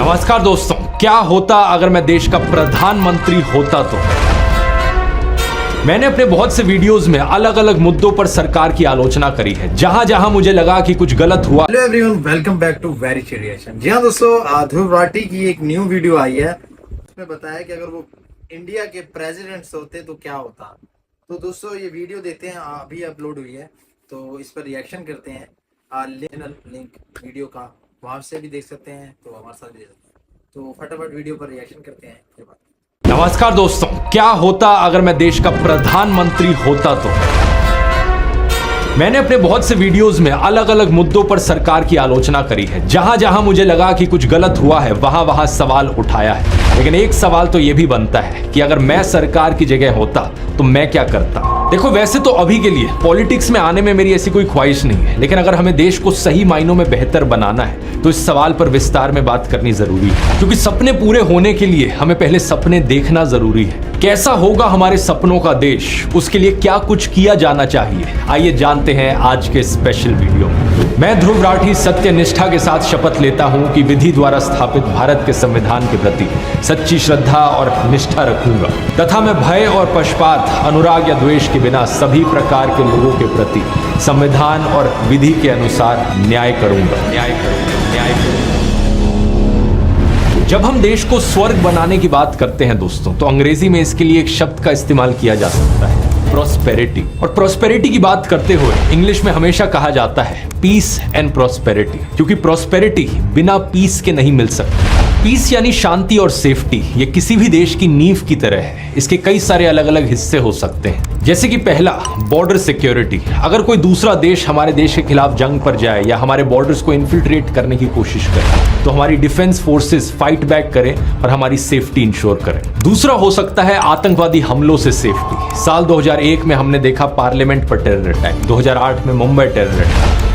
नमस्कार दोस्तों, क्या होता अगर मैं देश का प्रधानमंत्री होता तो। मैंने अपने बहुत से वीडियोस में अलग अलग मुद्दों पर सरकार की आलोचना करी है, जहां जहां मुझे लगा कि कुछ गलत हुआ। Hello everyone, welcome back to very creation. जी हाँ दोस्तों, ध्रुव राठी की एक न्यू वीडियो आई है। उसमें बताया कि अगर वो इंडिया के प्रेसिडेंट्स होते तो क्या होता। तो दोस्तों ये वीडियो देते हैं, अभी अपलोड हुई है, तो इस पर रिएक्शन करते हैं। लिंक वीडियो का वहां से भी देख सकते हैं, तो हमारे साथ भी देख सकते हैं। तो फटाफट वीडियो पर रिएक्शन करते हैं, फिर बात। नमस्कार दोस्तों, क्या होता अगर मैं देश का प्रधानमंत्री होता तो। मैंने अपने बहुत से वीडियोस में अलग अलग मुद्दों पर सरकार की आलोचना करी है, जहां जहां मुझे लगा कि कुछ गलत हुआ है वहां वहां सवाल उठाया है। लेकिन एक सवाल तो यह भी बनता है कि अगर मैं सरकार की जगह होता तो मैं क्या करता। देखो, वैसे तो अभी के लिए पॉलिटिक्स में आने में मेरी ऐसी कोई ख्वाहिश नहीं है, लेकिन अगर हमें देश को सही मायनों में बेहतर बनाना है तो इस सवाल पर विस्तार में बात करनी जरूरी है। क्योंकि सपने पूरे होने के लिए हमें पहले सपने देखना जरूरी है। कैसा होगा हमारे सपनों का देश, उसके लिए क्या कुछ किया जाना चाहिए, आइए जानते हैं आज के स्पेशल वीडियो में। मैं ध्रुव राठी सत्य निष्ठा के साथ शपथ लेता हूं कि विधि द्वारा स्थापित भारत के संविधान के प्रति सच्ची श्रद्धा और निष्ठा रखूंगा तथा मैं भय और पक्षपात, अनुराग या द्वेष के बिना सभी प्रकार के लोगों के प्रति संविधान और विधि के अनुसार न्याय करूंगा। जब हम देश को स्वर्ग बनाने की बात करते हैं दोस्तों, तो अंग्रेजी में इसके लिए एक शब्द का इस्तेमाल किया जा सकता है, प्रॉस्पेरिटी। और प्रॉस्पेरिटी की बात करते हुए इंग्लिश में हमेशा कहा जाता है पीस एंड प्रॉस्पेरिटी, क्योंकि प्रॉस्पेरिटी बिना पीस के नहीं मिल सकती। पीस यानी शांति और सेफ्टी, ये किसी भी देश की नींव की तरह है। इसके कई सारे अलग अलग हिस्से हो सकते हैं, जैसे कि पहला, बॉर्डर सिक्योरिटी। अगर कोई दूसरा देश हमारे देश के खिलाफ जंग पर जाए या हमारे बॉर्डर्स को इन्फिल्ट्रेट करने की कोशिश करे तो हमारी डिफेंस फोर्सेस फाइट बैक करें और हमारी सेफ्टी इंश्योर करें। दूसरा हो सकता है आतंकवादी हमलों से सेफ्टी। साल 2001 में हमने देखा पार्लियामेंट पर टेरर अटैक, 2008 में मुंबई टेरर अटैक,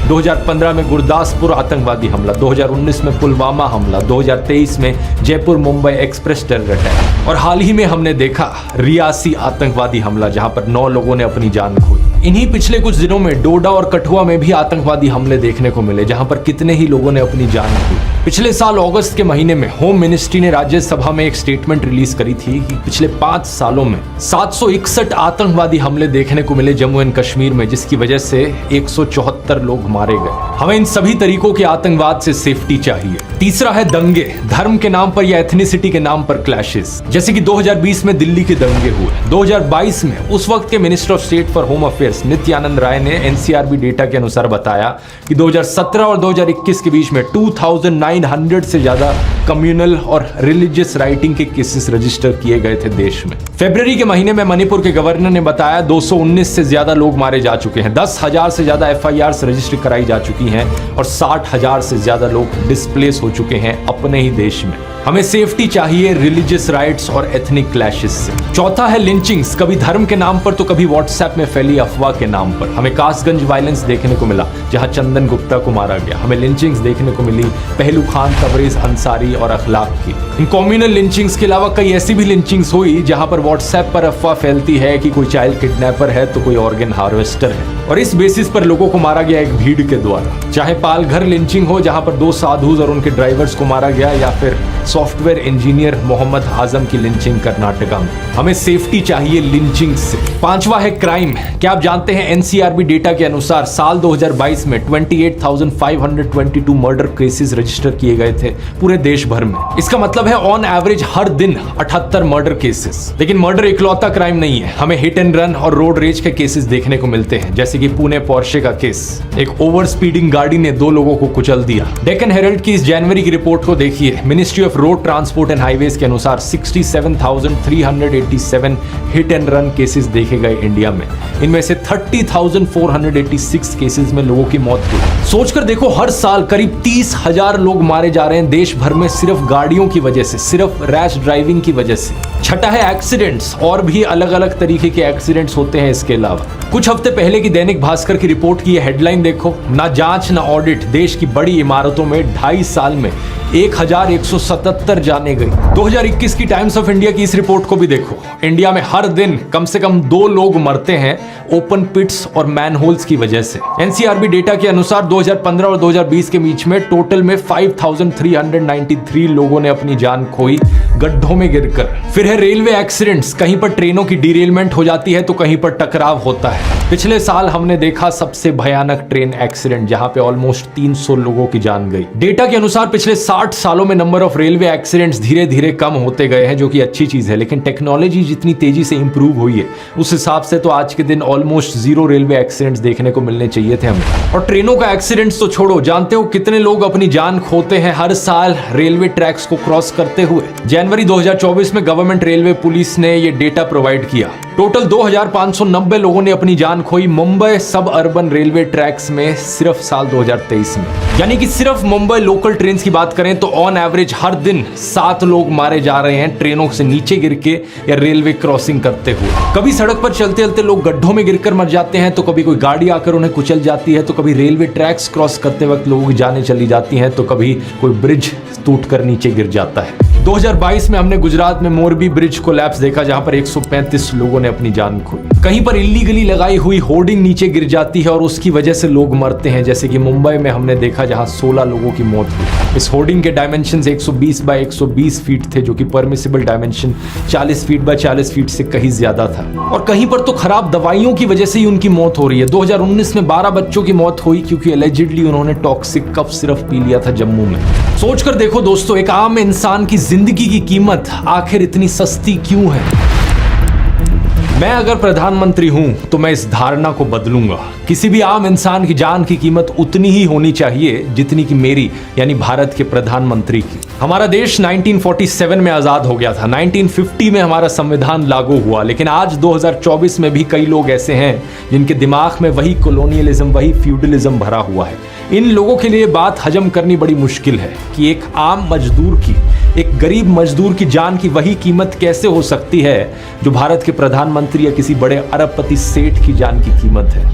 2015 में गुरदासपुर आतंकवादी हमला, 2019 में पुलवामा हमला, 2023 में Jaipur Mumbai express terror attack, और हाल ही में हमने देखा रियासी आतंकवादी हमला, जहां पर 9 लोगों ने अपनी जान खोई। इन्हीं पिछले कुछ दिनों में डोडा और कठुआ में भी आतंकवादी हमले देखने को मिले, जहां पर कितने ही लोगों ने अपनी जान खोई। पिछले साल अगस्त के महीने में होम मिनिस्ट्री ने राज्यसभा में एक स्टेटमेंट रिलीज करी थी कि पिछले 5 सालों में 761 आतंकवादी हमले देखने को मिले जम्मू एंड कश्मीर में, जिसकी वजह से 174 लोग मारे गए। हमें इन सभी तरीकों के आतंकवाद से सेफ्टी चाहिए। तीसरा है दंगे, धर्म के नाम पर या एथनिसिटी के नाम पर क्लैशेस, जैसे कि 2020 में दिल्ली के दंगे हुए। 2022 में उस वक्त के minister of state for home affairs Nityanand Rai ने एनसीआरबी डेटा के अनुसार बताया कि 2017 और 2021 के बीच में 2900 से ज्यादा कम्युनल और रिलीजियस राइटिंग के केसेस रजिस्टर किए गए थे देश में। फरवरी के महीने में मणिपुर के गवर्नर ने बताया 219 से ज्यादा लोग मारे जा चुके हैं, 10,000 से ज्यादा एफआईआर रजिस्टर कराई जा चुकी हैं और 60,000 से ज्यादा लोग डिस्प्लेस हो चुके हैं अपने ही देश में। हमें सेफ्टी चाहिए रिलीजियस राइट्स और एथनिक क्लैशेस से। चौथा है लिंचिंग्स, कभी धर्म के नाम पर तो कभी व्हाट्सएप में फैली अफवाह के नाम पर। हमें कासगंज वायलेंस देखने को मिला, जहां चंदन गुप्ता को मारा गया। हमें लिंचिंग्स देखने को मिली पहलू खान, तबरेज अंसारी और अखलाक की। इन कॉम्युनल लिंचिंग्स के अलावा कई ऐसी भी लिंचिंग्स हुई जहां पर व्हाट्सएप पर अफवाह फैलती है कि कोई चाइल्ड किडनैपर है तो कोई ऑर्गन हार्वेस्टर है, और इस बेसिस पर लोगों को मारा गया एक भीड़ के द्वारा। चाहे पालघर लिंचिंग हो, जहां पर 2 साधुज और उनके ड्राइवर्स को मारा गया, या फिर सॉफ्टवेयर इंजीनियर मोहम्मद आजम की लिंचिंग कर्नाटका में। हमें सेफ्टी चाहिए लिंचिंग से। 5वां है क्राइम। क्या आप जानते हैं एनसीआरबी डेटा के अनुसार साल 2022 में 28,522 मर्डर केसेस रजिस्टर किए गए थे पूरे देश भर में। इसका मतलब है ऑन एवरेज हर दिन 78 मर्डर केसेस। लेकिन मर्डर इकलौता क्राइम नहीं है, हमें हिट एंड रन और रोड रेज के केसेस देखने को मिलते हैं, जैसे कि पुणे पोर्शे का केस। एक ओवर स्पीडिंग गाड़ी ने 2 लोगों को कुचल दिया। डेक्कन हेरल्ड की इस जनवरी की रिपोर्ट को देखिए। Ministry of road transport and highways के अनुसार 67,387 हिट एंड रन केसेस देखे गए इंडिया में। इनमें से 30,486 केसेस में लोगों की मौत हुई। सोचकर देखो, हर साल करीब 30,000 लोग मारे जा रहे हैं देश भर में सिर्फ गाड़ियों की वजह से, सिर्फ रैश ड्राइविंग की वजह से। छठा है एक्सीडेंट्स, और भी अलग अलग तरीके के एक्सीडेंट्स होते हैं इसके अलावा। कुछ हफ्ते पहले की दैनिक भास्कर की रिपोर्ट की हेडलाइन देखो, ना जांच ना ऑडिट, देश की बड़ी इमारतों में 2.5 साल में 1177 जाने गई। 2021 की टाइम्स ऑफ इंडिया की इस रिपोर्ट को भी देखो। इंडिया में हर दिन कम से कम 2 लोग मरते हैं ओपन पिट्स और मैनहोल्स की वजह से। एनसीआरबी डेटा के अनुसार 2015 और 2020 के बीच में टोटल में 5393 लोगों ने अपनी जान खोई गड्ढों में गिरकर। फिर है रेलवे एक्सीडेंट्स, कहीं पर ट्रेनों की डिरेलमेंट हो जाती है तो कहीं पर टकराव होता है। पिछले साल हमने देखा सबसे भयानक ट्रेन एक्सीडेंट जहां पे ऑलमोस्ट 300 लोगों की जान गई। डेटा के अनुसार पिछले 60 सालों में नंबर ऑफ रेलवे एक्सीडेंट्स धीरे धीरे कम होते गए हैं, जो कि अच्छी चीज है। लेकिन टेक्नोलॉजी जितनी तेजी से इंप्रूव हुई है उस हिसाब से तो आज के दिन ऑलमोस्ट 0 रेलवे एक्सीडेंट्स देखने को मिलने चाहिए थे हमें। और ट्रेनों का एक्सीडेंट्स तो छोड़ो, जानते हो कितने लोग अपनी जान खोते हैं हर साल रेलवे ट्रैक्स को क्रॉस करते हुए? जनवरी 2024 में गवर्नमेंट रेलवे पुलिस ने यह डेटा प्रोवाइड किया। टोटल 2590 लोगों ने अपनी जान खोई मुंबई सब अर्बन रेलवे ट्रैक्स में सिर्फ साल 2023 में। यानी कि सिर्फ मुंबई लोकल ट्रेन की बात करें तो ऑन एवरेज हर दिन 7 लोग मारे जा रहे हैं ट्रेनों से नीचे गिर के या रेलवे क्रॉसिंग करते हुए। कभी सड़क पर चलते चलते लोग गड्ढों में गिरकर मर जाते हैं, तो कभी कोई गाड़ी आकर उन्हें कुचल जाती है, तो कभी रेलवे ट्रैक्स क्रॉस करते वक्त लोगों की जानें चली जाती हैं, तो कभी कोई ब्रिज टूटकर नीचे गिर जाता है। 2022 में हमने गुजरात में मोरबी ब्रिज कोलैप्स देखा जहां पर 135 लोगों ने अपनी जान खोई। कहीं पर इल्लीगली लगाई हुई होर्डिंग नीचे गिर जाती है और उसकी वजह से लोग मरते हैं, जैसे कि मुंबई में हमने देखा जहां 16 लोगों की मौत हुई। इस होर्डिंग के डायमेंशंस 120 बाय 120 फीट थे, जो कि permissible dimension 40 feet by 40 feet से कहीं ज्यादा था। और कहीं पर तो खराब दवाइयों की वजह से ही उनकी मौत हो रही है। 2019 में 12 बच्चों की मौत हुई क्योंकि एलिजिडली उन्होंने टॉक्सिक कफ सिरप पी लिया था जम्मू में। सोचकर देखो दोस्तों, एक आम इंसान की जिंदगी की कीमत आखिर इतनी सस्ती क्यों है? मैं अगर प्रधानमंत्री हूं तो मैं इस धारणा को बदलूंगा। किसी भी आम इंसान की जान की कीमत उतनी ही होनी चाहिए जितनी कि मेरी यानी भारत के प्रधानमंत्री की। हमारा देश 1947 में आजाद हो गया था, 1950 में हमारा संविधान लागू हुआ, लेकिन आज 2024 में भी कई लोग ऐसे हैं जिनके दिमाग में वही कॉलोनियलिज्म, वही फ्यूडलिज्म भरा हुआ है। इन लोगों के लिए बात हजम करनी बड़ी मुश्किल है कि एक आम मजदूर की, एक गरीब मजदूर की जान की वही कीमत कैसे हो सकती है जो भारत के प्रधानमंत्री या किसी बड़े अरबपति सेठ की जान की कीमत है।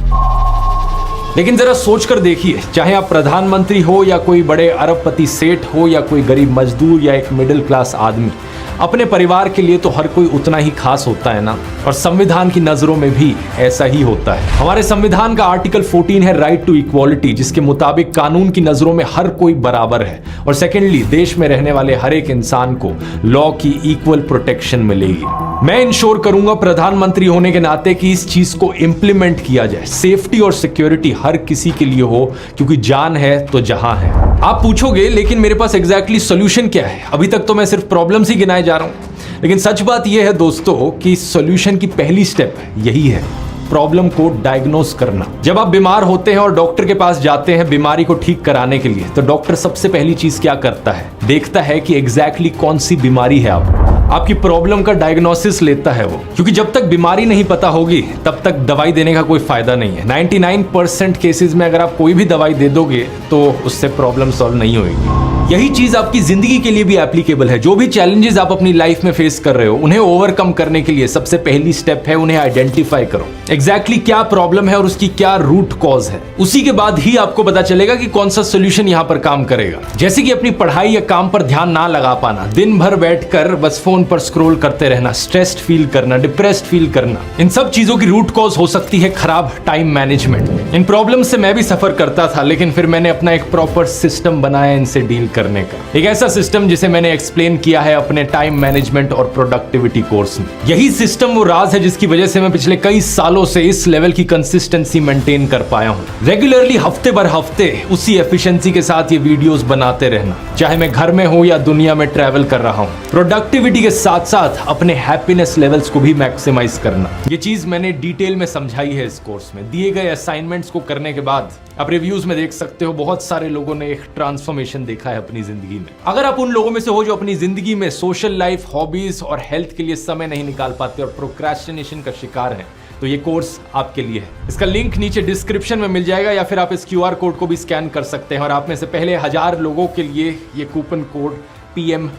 लेकिन जरा सोचकर देखिए, चाहे आप प्रधानमंत्री हो या कोई बड़े अरबपति सेठ हो या कोई गरीब मजदूर या एक मिडिल क्लास आदमी, अपने परिवार के लिए तो हर कोई उतना ही खास होता है ना। और संविधान की नजरों में भी ऐसा ही होता है। हमारे संविधान का आर्टिकल 14 है राइट टू इक्वालिटी, जिसके मुताबिक कानून की नजरों में हर कोई बराबर है। और सेकेंडली, देश में रहने वाले हर एक इंसान को लॉ की इक्वल प्रोटेक्शन मिलेगी। मैं इंश्योर करूंगा प्रधानमंत्री होने के नाते कि इस चीज को इंप्लीमेंट किया जाए, सेफ्टी और सिक्योरिटी हर किसी के लिए हो, क्योंकि जान है तो जहां है। आप पूछोगे लेकिन मेरे पास एग्जैक्टली सॉल्यूशन क्या है? अभी तक तो मैं सिर्फ प्रॉब्लम्स ही गिनाए जा रहा हूं, लेकिन सच बात यह है दोस्तों कि सॉल्यूशन की पहली स्टेप यही है, प्रॉब्लम को डायग्नोस करना। जब आप बीमार होते हैं और डॉक्टर के पास जाते हैं बीमारी को ठीक कराने के लिए, तो डॉक्टर सबसे पहली चीज क्या करता है? देखता है कि एग्जैक्टली कौन सी बीमारी है आपकी प्रॉब्लम का डायग्नोसिस लेता है वो, क्योंकि जब तक बीमारी नहीं पता होगी तब तक दवाई देने का कोई फायदा नहीं है। 99% केसेस में अगर आप कोई भी दवाई दे दोगे तो उससे प्रॉब्लम सॉल्व नहीं होगी। यही चीज आपकी जिंदगी के लिए भी एप्लीकेबल है। जो भी चैलेंजेस आप अपनी लाइफ में फेस कर रहे हो, उन्हें ओवरकम करने के लिए सबसे पहली स्टेप है उन्हें आइडेंटिफाई करो। एग्जैक्टली क्या प्रॉब्लम है और उसकी क्या रूट कॉज है। उसी के बाद ही आपको पता चलेगा कि कौन सा सोल्यूशन यहाँ पर काम करेगा। जैसे कि अपनी पढ़ाई या काम पर ध्यान ना लगा पाना, दिन भर बैठकर बस फोन पर स्क्रॉल करते रहना, स्ट्रेस्ड फील करना, डिप्रेस्ड फील करना, इन सब चीजों की रूट कॉज हो सकती है खराब टाइम मैनेजमेंट। इन प्रॉब्लम से मैं भी सफर करता था, लेकिन फिर मैंने अपना एक प्रॉपर सिस्टम बनाया इनसे डील करने का। एक ऐसा सिस्टम जिसे मैंने एक्सप्लेन किया है अपने टाइम मैनेजमेंट और प्रोडक्टिविटी कोर्स में। यही सिस्टम वो राज है जिसकी वजह से मैं पिछले कई सालों से इस लेवल की कंसिस्टेंसी मेंटेन कर पाया हूं। रेगुलरली हफ्ते भर हफ्ते उसी एफिशिएंसी के साथ ये वीडियोस बनाते रहना, चाहे मैं घर में हूं या दुनिया में ट्रैवल कर रहा हूं। प्रोडक्टिविटी के साथ साथ अपने हैप्पीनेस लेवल्स को भी मैक्सिमाइज करना, ये चीज मैंने डिटेल में समझाई है इस कोर्स में। दिए गए असाइनमेंट्स को करने के बाद आप रिव्यूज में देख सकते हो बहुत सारे लोगों ने एक ट्रांसफॉर्मेशन देखा है अपनी जिंदगी में। अगर आप उन लोगों में से हो जो अपनी जिंदगी में सोशल लाइफ, हॉबीज और हेल्थ के लिए समय नहीं निकाल पाते और प्रोक्रेस्टिनेशन का शिकार हैं, तो ये कोर्स आपके लिए है। इसका लिंक नीचे डिस्क्रिप्शन में मिल जाएगा, या फिर आप इस QR कोड को भी स्कैन कर सकते हैं और आप में से पहले 1000 लोगों के लिए ये कूपन कोड PM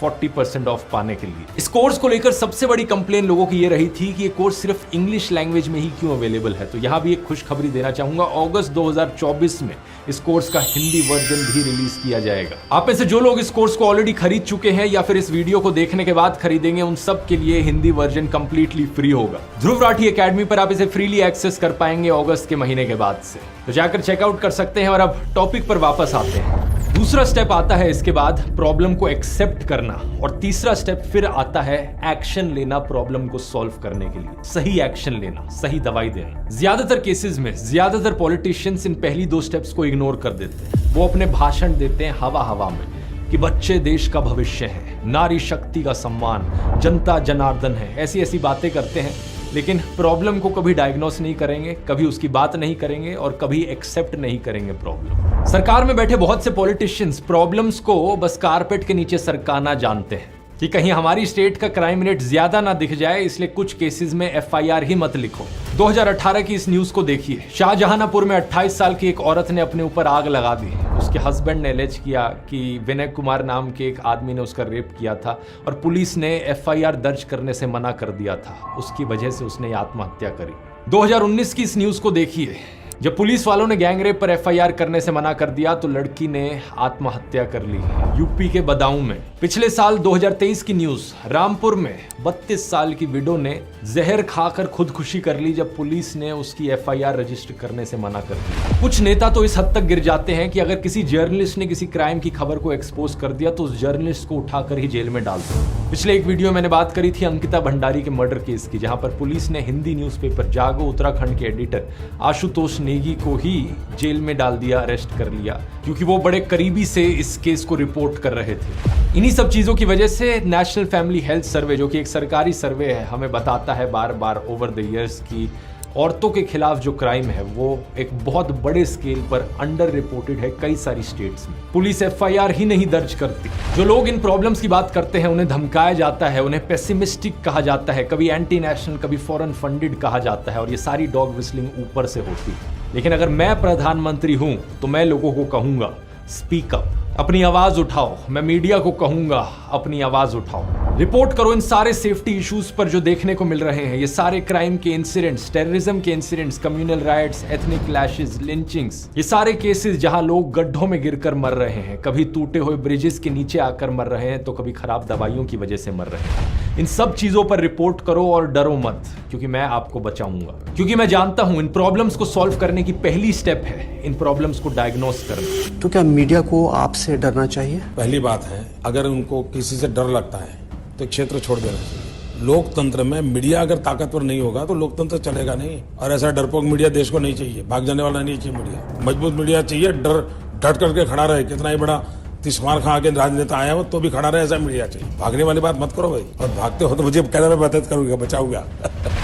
40% ऑफ पाने के लिए। इस कोर्स को लेकर सबसे बड़ी कंप्लेन लोगों की ये रही थी कि ये कोर्स सिर्फ इंग्लिश लैंग्वेज में ही क्यों अवेलेबल है। तो यहां भी एक खुशखबरी देना चाहूंगा, अगस्त 2024 में इस कोर्स का हिंदी वर्जन भी रिलीज किया जाएगा। आप में से जो लोग इस कोर्स को ऑलरेडी खरीद चुके हैं या फिर इस वीडियो को देखने के बाद खरीदेंगे, उन सब के लिए हिंदी वर्जन कंप्लीटली फ्री होगा। ध्रुव राठी एकेडमी पर आप इसे फ्रीली एक्सेस कर पाएंगे अगस्त के महीने के बाद से, तो जाकर चेकआउट कर सकते हैं। और अब टॉपिक पर वापस आते हैं। दूसरा स्टेप आता है इसके बाद प्रॉब्लम को एक्सेप्ट करना, और तीसरा स्टेप फिर आता है एक्शन लेना प्रॉब्लम को सॉल्व करने के लिए। सही एक्शन लेना, सही दवाई देना। ज्यादातर केसेस में ज्यादातर पॉलिटिशियंस इन पहली दो स्टेप्स को इग्नोर कर देते हैं। वो अपने भाषण देते हैं हवा हवा में कि बच्चे देश का भविष्य है, नारी शक्ति का सम्मान, जनता जनार्दन है, ऐसी ऐसी बातें करते हैं, लेकिन प्रॉब्लम को कभी डायग्नोस नहीं करेंगे, कभी उसकी बात नहीं करेंगे और कभी एक्सेप्ट नहीं करेंगे प्रॉब्लम। सरकार में बैठे बहुत से पॉलिटिशियंस प्रॉब्लम्स को बस कारपेट के नीचे सरकाना जानते हैं कि कहीं हमारी स्टेट का क्राइम रेट ज्यादा ना दिख जाए, इसलिए कुछ केसेस में FIR ही मत लिखो। 2018 की इस न्यूज को देखिए। शाहजहांपुर में 28 साल की एक औरत ने अपने ऊपर आग लगा दी। उसके हस्बैंड ने एलेज किया कि विनय कुमार नाम के एक आदमी ने उसका रेप किया था और पुलिस ने FIR दर्ज करने से मना कर दिया था। उसकी वजह से उसने आत्महत्या करी। 2019 की इस न्यूज को देखिए। जब पुलिस वालों ने गैंगरेप पर FIR करने से मना कर दिया तो लड़की ने आत्महत्या कर ली। यूपी के बदाऊं में पिछले साल 2023 की न्यूज, रामपुर में 32 साल की विडो ने जहर खाकर खुदकुशी कर ली जब पुलिस ने उसकी FIR रजिस्टर करने से मना कर दी। कुछ नेता तो इस हद तक गिर जाते हैं कि अगर किसी जर्नलिस्ट ने किसी क्राइम की खबर को एक्सपोज कर दिया तो उस जर्नलिस्ट को उठाकर ही जेल में डाल दो। पिछले एक वीडियो मैंने बात करी थी अंकिता भंडारी के मर्डर केस की, जहां पर पुलिस ने हिंदी न्यूज़पेपर जागो उत्तराखंड के एडिटर आशुतोष नेगी को ही जेल में डाल दिया, अरेस्ट कर लिया, क्योंकि वो बड़े करीबी से इस केस को रिपोर्ट कर रहे थे। इन्हीं सब चीजों की वजह से नेशनल फैमिली हेल्थ सर्वे, जो कि एक सरकारी सर्वे है, हमें बताता है बार बार ओवर द इयर्स की औरतों के खिलाफ जो क्राइम है वो एक बहुत बड़े स्केल पर अंडर रिपोर्टेड है कई सारी स्टेट्स में। पुलिस FIR ही नहीं दर्ज करती। जो लोग इन प्रॉब्लम्स की बात करते हैं उन्हें धमकाया जाता है, उन्हें पेसिमिस्टिक कहा जाता है, कभी एंटी नेशनल, कभी फॉरेन फंडेड कहा जाता है, और ये सारी डॉग विस्लिंग ऊपर से होती है। लेकिन अगर मैं प्रधानमंत्री हूं तो मैं लोगों को कहूंगा स्पीक अप, अपनी आवाज उठाओ। मैं मीडिया को कहूंगा अपनी आवाज उठाओ, रिपोर्ट करो इन सारे सेफ्टी इश्यूज पर जो देखने को मिल रहे हैं। ये सारे क्राइम के इंसिडेंट्स, टेररिज्म के incidents, communal riots, ethnic clashes, lynchings, ये सारे केसेस जहां लोग गड्ढों में गिरकर मर रहे हैं, कभी टूटे हुए ब्रिजेस के नीचे आकर मर रहे हैं, तो कभी खराब दवाइयों की वजह से मर रहे हैं। इन सब चीजों पर रिपोर्ट करो और डरो मत, क्योंकि मैं आपको बचाऊंगा। क्योंकि मैं जानता हूं इन प्रॉब्लम्स को सॉल्व करने की पहली स्टेप है इन प्रॉब्लम्स को डायग्नोस करना। तो क्या मीडिया को आपसे डरना चाहिए? पहली बात है, अगर उनको किसी से डर लगता है तो क्षेत्र छोड़ देना चाहिए। लोकतंत्र में मीडिया अगर ताकतवर नहीं होगा तो लोकतंत्र चलेगा नहीं, और ऐसा डरपोक मीडिया देश को नहीं चाहिए। भाग जाने वाला नहीं चाहिए मीडिया, मजबूत मीडिया चाहिए, डट करके खड़ा रहे। कितना ही बड़ा तिस्मार खां के राजनेता आया हो तो भी खड़ा रहे, ऐसा मीडिया चाहिए। भागने वाली बात मत करो भाई, और भागते हो तो मुझे कहना, मैं मदद करूंगा, बचाऊंगा।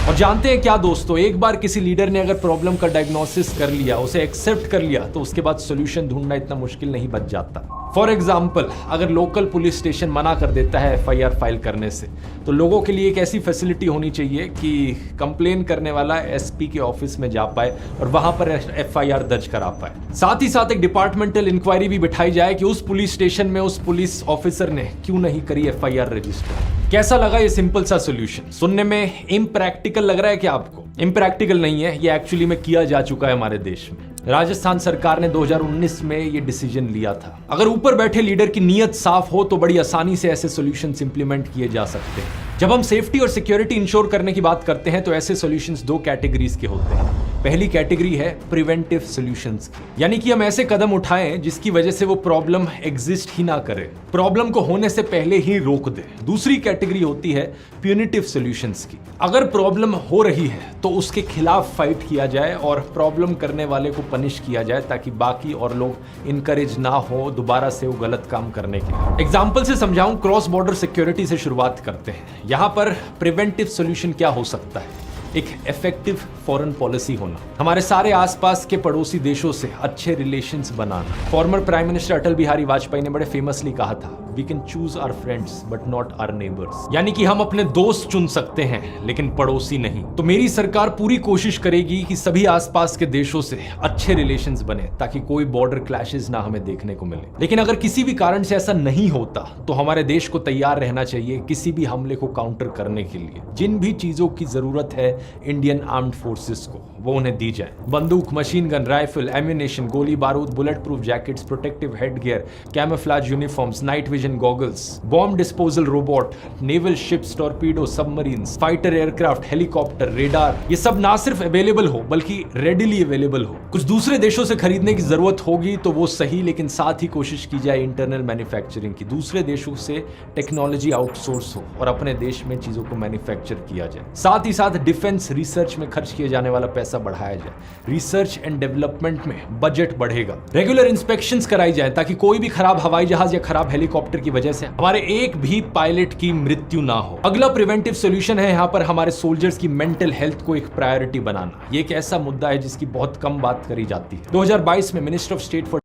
और जानते हैं क्या दोस्तों, एक बार किसी लीडर ने अगर प्रॉब्लम का डायग्नोसिस कर लिया, उसे एक्सेप्ट कर लिया, तो उसके बाद सोल्यूशन ढूंढना इतना मुश्किल नहीं बच जाता। फॉर एग्जाम्पल, अगर लोकल पुलिस स्टेशन मना कर देता है FIR फाइल करने से, तो लोगों के लिए एक ऐसी फैसिलिटी होनी चाहिए कि कंप्लेन करने वाला SP के ऑफिस में जा पाए और वहां पर FIR दर्ज करा पाए। साथ ही साथ एक डिपार्टमेंटल इंक्वायरी भी बिठाई जाए कि उस पुलिस स्टेशन में उस पुलिस ऑफिसर ने क्यों नहीं करी FIR रजिस्टर। कैसा लगा ये सिंपल सा सोल्यूशन? सुनने में इम्प्रैक्टिकल लग रहा है क्या आपको? इम्प्रैक्टिकल नहीं है, ये एक्चुअली में किया जा चुका है हमारे देश में। राजस्थान सरकार ने 2019 में ये डिसीजन लिया था। अगर ऊपर बैठे लीडर की नीयत साफ हो तो बड़ी आसानी से ऐसे सॉल्यूशंस इंप्लीमेंट किए जा सकते हैं। जब हम सेफ्टी और सिक्योरिटी इंश्योर करने की बात करते हैं तो ऐसे सॉल्यूशंस दो कैटेगरीज के होते हैं। पहली कैटेगरी है प्रिवेंटिव सॉल्यूशंस की, यानी कि हम ऐसे कदम उठाएं जिसकी वजह से वो प्रॉब्लम एग्जिस्ट ही ना करे, प्रॉब्लम को होने से पहले ही रोक दे। दूसरी कैटेगरी होती है प्यूनिटिव सॉल्यूशंस की। अगर प्रॉब्लम हो रही है तो उसके खिलाफ फाइट किया जाए और प्रॉब्लम करने वाले को पनिश किया जाए, ताकि बाकी और लोग इनकरेज ना हो दोबारा से वो गलत काम करने के। एग्जाम्पल से समझाऊं, क्रॉस बॉर्डर सिक्योरिटी से शुरुआत करते हैं। यहां पर प्रिवेंटिव सॉल्यूशन क्या हो सकता है? एक इफेक्टिव फॉरेन पॉलिसी होना, हमारे सारे आसपास के पड़ोसी देशों से अच्छे रिलेशंस बनाना। Former prime minister Atal Bihari Vajpayee ने बड़े फेमसली कहा था, we can choose our friends but not our neighbours, यानी कि हम अपने दोस्त चुन सकते हैं लेकिन पड़ोसी नहीं। तो मेरी सरकार पूरी कोशिश करेगी कि सभी आसपास के देशों से अच्छे रिलेशंस बने ताकि कोई बॉर्डर क्लैशेस ना हमें देखने को मिले। लेकिन अगर किसी भी कारण से ऐसा नहीं होता तो हमारे देश को तैयार रहना चाहिए किसी भी हमले को काउंटर करने के लिए। जिन भी चीजों की जरूरत है इंडियन आर्म्ड फोर्सेस को, वो उन्हें दी जाए। बंदूक, मशीन गन, राइफल, एम्यूनेशन, गोली बारूद, bullet proof jackets, protective headgear, camouflage uniforms, night vision goggles, bomb disposal robot, naval ships, torpedo, submarines, fighter aircraft, helicopter, radar, ये सब ना सिर्फ अवेलेबल हो बल्कि रेडिली अवेलेबल हो। कुछ दूसरे देशों से खरीदने की जरूरत होगी तो वो सही, लेकिन साथ ही कोशिश की जाए इंटरनल मैन्युफैक्चरिंग की, दूसरे देशों से टेक्नोलॉजी आउटसोर्स हो और अपने देश में चीजों को मैन्युफैक्चर किया जाए। साथ ही साथ डिफेंस रिसर्च में खर्च किए जाने वाला पैसा बढ़ाया जाए। रिसर्च एंड डेवलपमेंट में बजट बढ़ेगा। रेगुलर इंस्पेक्शंस कराई जाए ताकि कोई भी खराब हवाई जहाज या खराब हेलीकॉप्टर की वजह से हमारे एक भी पायलट की मृत्यु ना हो। अगला प्रिवेंटिव सॉल्यूशन है यहाँ पर हमारे सोल्जर्स की मेंटल हेल्थ को एक प्रायोरिटी बनाना। ये एक ऐसा मुद्दा है जिसकी बहुत कम बात करी जाती है। 2022 में मिनिस्टर ऑफ स्टेट फॉर